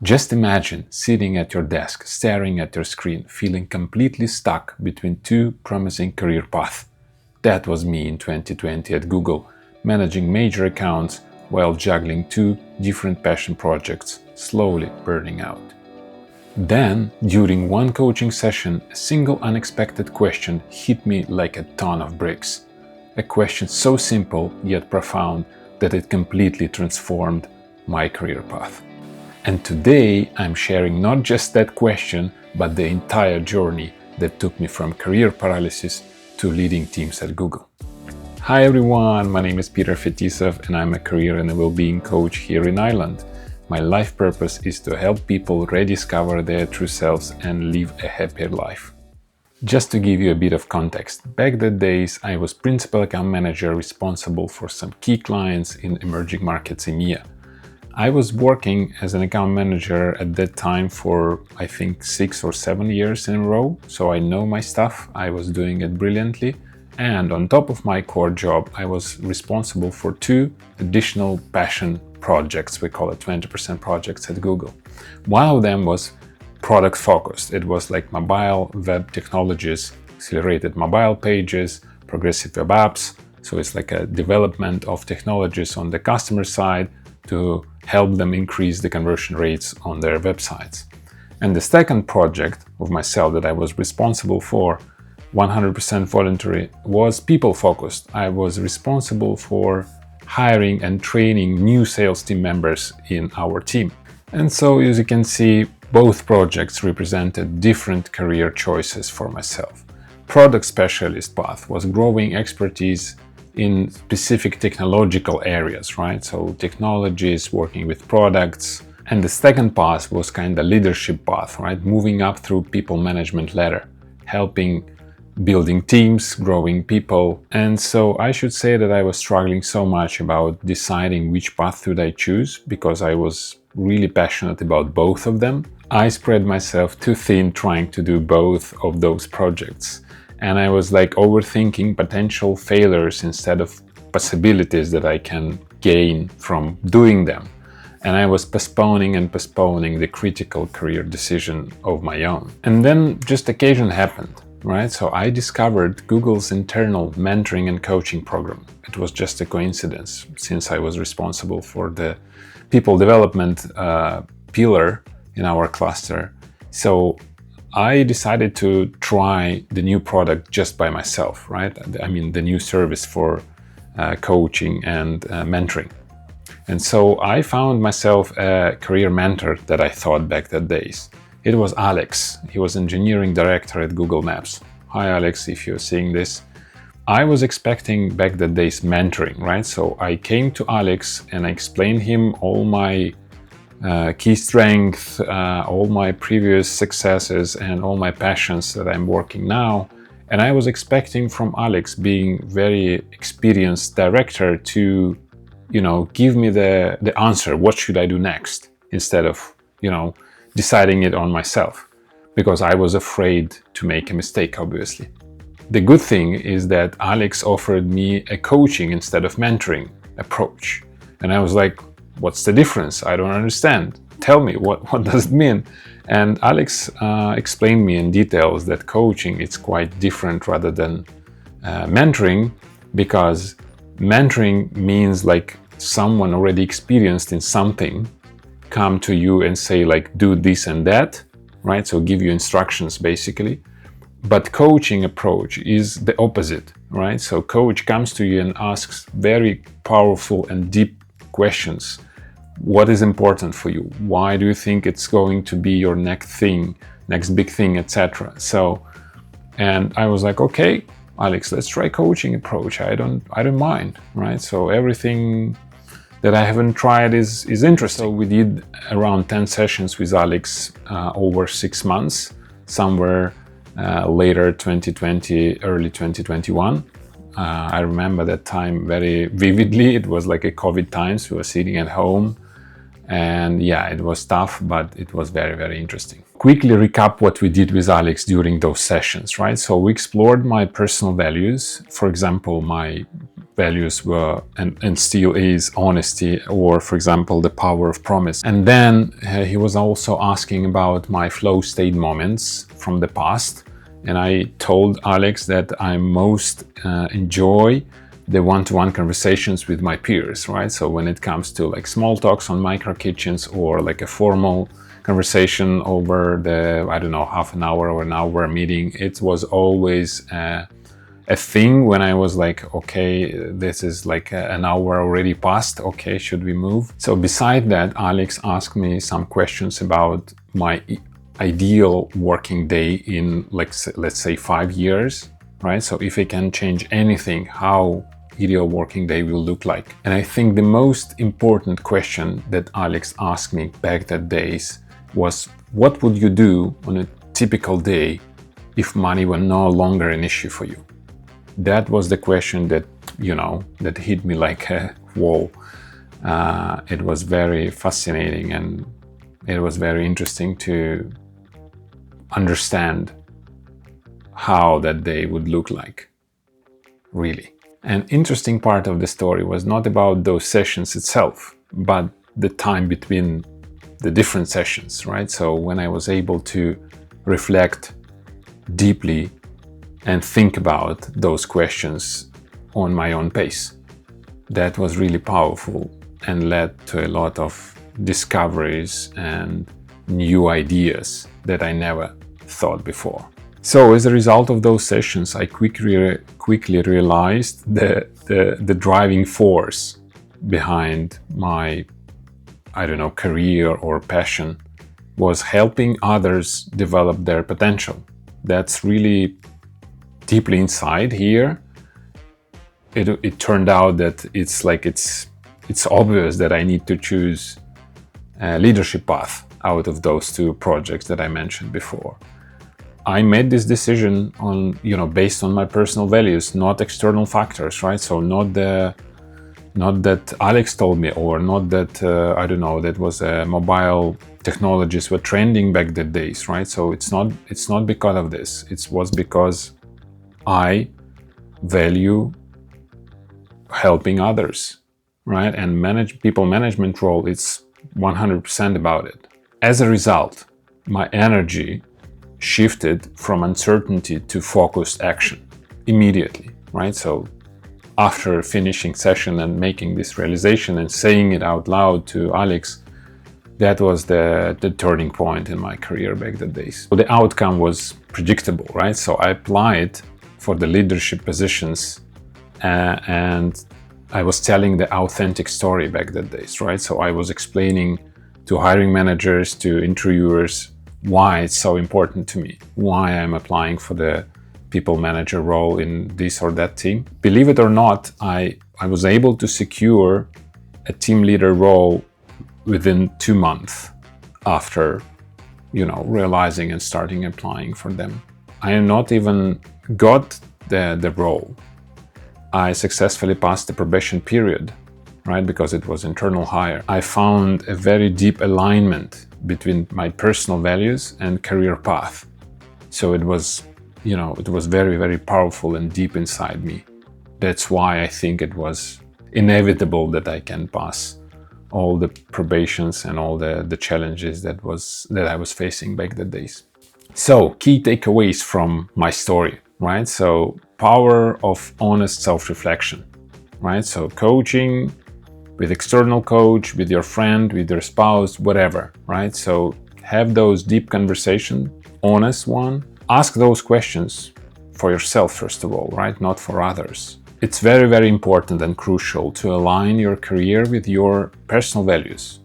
Just imagine sitting at your desk, staring at your screen, feeling completely stuck between two promising career paths. That was me in 2020 at Google, managing major accounts while juggling two different passion projects, slowly burning out. Then, during one coaching session, a single unexpected question hit me like a ton of bricks. A question so simple yet profound that it completely transformed my career path. And today I'm sharing not just that question, but the entire journey that took me from career paralysis to leading teams at Google. Hi everyone, my name is Peter Fetisov and I'm a career and a well-being coach here in Ireland. My life purpose is to help people rediscover their true selves and live a happier life. Just to give you a bit of context, back that days I was principal account manager responsible for some key clients in emerging markets EMEA. I was working as an account manager at that time for I think 6 or 7 years in a row, so I know my stuff, I was doing it brilliantly. And on top of my core job, I was responsible for 2 additional passion projects, we call it 20% projects at Google. One of them was product focused. It was like mobile web technologies, accelerated mobile pages, progressive web apps. So it's like a development of technologies on the customer side to help them increase the conversion rates on their websites. And the second project of myself that I was responsible for, 100% voluntary, was people focused. I was responsible for hiring and training new sales team members in our team. And so, as you can see, both projects represented different career choices for myself. Product specialist path was growing expertise in specific technological areas, right? So technologies, working with products. And the second path was kind of leadership path, right? Moving up through people management ladder, helping building teams, growing people. And so I should say that I was struggling so much about deciding which path should I choose because I was really passionate about both of them. I spread myself too thin trying to do both of those projects. And I was like overthinking potential failures instead of possibilities that I can gain from doing them. And I was postponing the critical career decision of my own. And then just occasion happened. Right? So I discovered Google's internal mentoring and coaching program. It was just a coincidence since I was responsible for the people development pillar in our cluster. So I decided to try the new product just by myself, right? I mean, the new service for coaching and mentoring. And so I found myself a career mentor that I thought back that days. It was Alex. He was engineering director at Google Maps. Hi, Alex, if you're seeing this. I was expecting back that days mentoring, right? So I came to Alex and I explained him all my key strengths, all my previous successes and all my passions that I'm working now. And I was expecting from Alex, being very experienced director, to, give me the answer. What should I do next? Instead of, deciding it on myself, because I was afraid to make a mistake, obviously. The good thing is that Alex offered me a coaching instead of mentoring approach. And I was like, what's the difference? I don't understand. Tell me, what does it mean? And Alex explained me in details that coaching is quite different rather than mentoring, because mentoring means like someone already experienced in something come to you and say like, do this and that, right? So give you instructions basically. But coaching approach is the opposite, right? So coach comes to you and asks very powerful and deep questions. What is important for you? Why do you think it's going to be your next big thing, etc. So, and I was like, okay, Alex, let's try coaching approach. I don't mind, right? So everything that I haven't tried is interesting. So we did around 10 sessions with Alex over 6 months, somewhere later 2020, early 2021. I remember that time very vividly. It was like a COVID times. We were sitting at home and yeah, it was tough, but it was very, very interesting. Quickly recap what we did with Alex during those sessions, right? So we explored my personal values, for example, my values were and still is honesty, or for example the power of promise. And then he was also asking about my flow state moments from the past, and I told Alex that I most enjoy the one-to-one conversations with my peers, right? So when it comes to like small talks on micro kitchens, or like a formal conversation over the, I don't know, half an hour or an hour meeting, it was always a thing when I was like, okay, this is like an hour already passed, okay, should we move? So beside that, Alex asked me some questions about my ideal working day in, like, let's say 5 years, right? So if I can change anything, how ideal working day will look like. And I think the most important question that Alex asked me back that days was, what would you do on a typical day if money were no longer an issue for you? That was the question that, that hit me like a wall. It was very fascinating, and it was very interesting to understand how that day would look like, really. An interesting part of the story was not about those sessions itself, but the time between the different sessions, right? So when I was able to reflect deeply and think about those questions on my own pace, that was really powerful and led to a lot of discoveries and new ideas that I never thought before. So as a result of those sessions, I quickly realized the driving force behind my, career or passion was helping others develop their potential. That's really deeply inside here. It turned out that it's obvious that I need to choose a leadership path out of those two projects that I mentioned before. I made this decision on, based on my personal values, not external factors, right? So not that Alex told me, or not that, that was mobile technologies were trending back the days, right? So it's not because of this. It was because I value helping others, right? And people management role, it's 100% about it. As a result, my energy shifted from uncertainty to focused action immediately, right? So after finishing session and making this realization and saying it out loud to Alex, that was the turning point in my career back the days. So the outcome was predictable, right? So I applied for the leadership positions and I was telling the authentic story back that days, right? So I was explaining to hiring managers, to interviewers, why it's so important to me, why I'm applying for the people manager role in this or that team. Believe it or not, I was able to secure a team leader role within 2 months after, realizing and starting applying for them. I am not even got the role. I successfully passed the probation period, right? Because it was internal hire. I found a very deep alignment between my personal values and career path. So it was, it was very, very powerful and deep inside me. That's why I think it was inevitable that I can pass all the probations and all the challenges that I was facing back the days. So key takeaways from my story, right? So power of honest self-reflection, right? So coaching with external coach, with your friend, with your spouse, whatever, right? So have those deep conversations, honest one. Ask those questions for yourself, first of all, right? Not for others. It's very, very important and crucial to align your career with your personal values.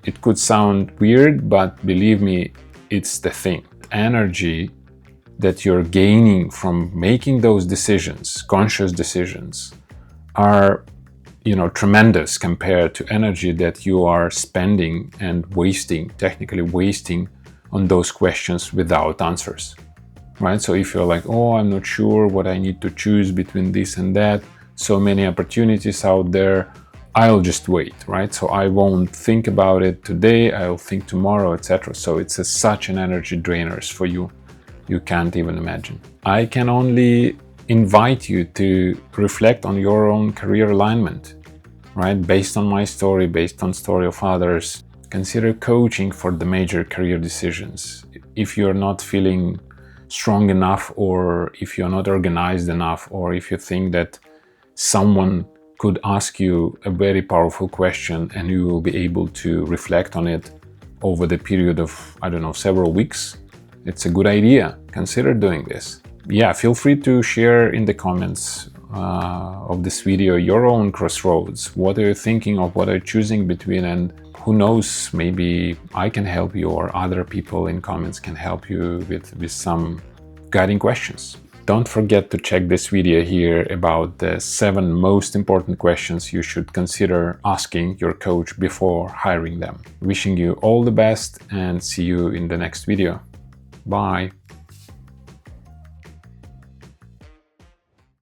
It could sound weird, but believe me, it's the thing. Energy that you're gaining from making those decisions, conscious decisions, are tremendous compared to energy that you are spending and technically wasting on those questions without answers, right? So if you're like, oh, I'm not sure what I need to choose between this and that, so many opportunities out there, I'll just wait, right? So I won't think about it today, I'll think tomorrow, etc. So it's such an energy drainers for you. You can't even imagine. I can only invite you to reflect on your own career alignment, right? Based on my story, based on story of others. Consider coaching for the major career decisions. If you're not feeling strong enough, or if you're not organized enough, or if you think that someone could ask you a very powerful question and you will be able to reflect on it over the period of, I don't know, several weeks, it's a good idea. Consider doing this. Yeah, feel free to share in the comments of this video your own crossroads. What are you thinking of? What are you choosing between? And who knows, maybe I can help you, or other people in comments can help you with some guiding questions. Don't forget to check this video here about the 7 most important questions you should consider asking your coach before hiring them. Wishing you all the best and see you in the next video. Bye.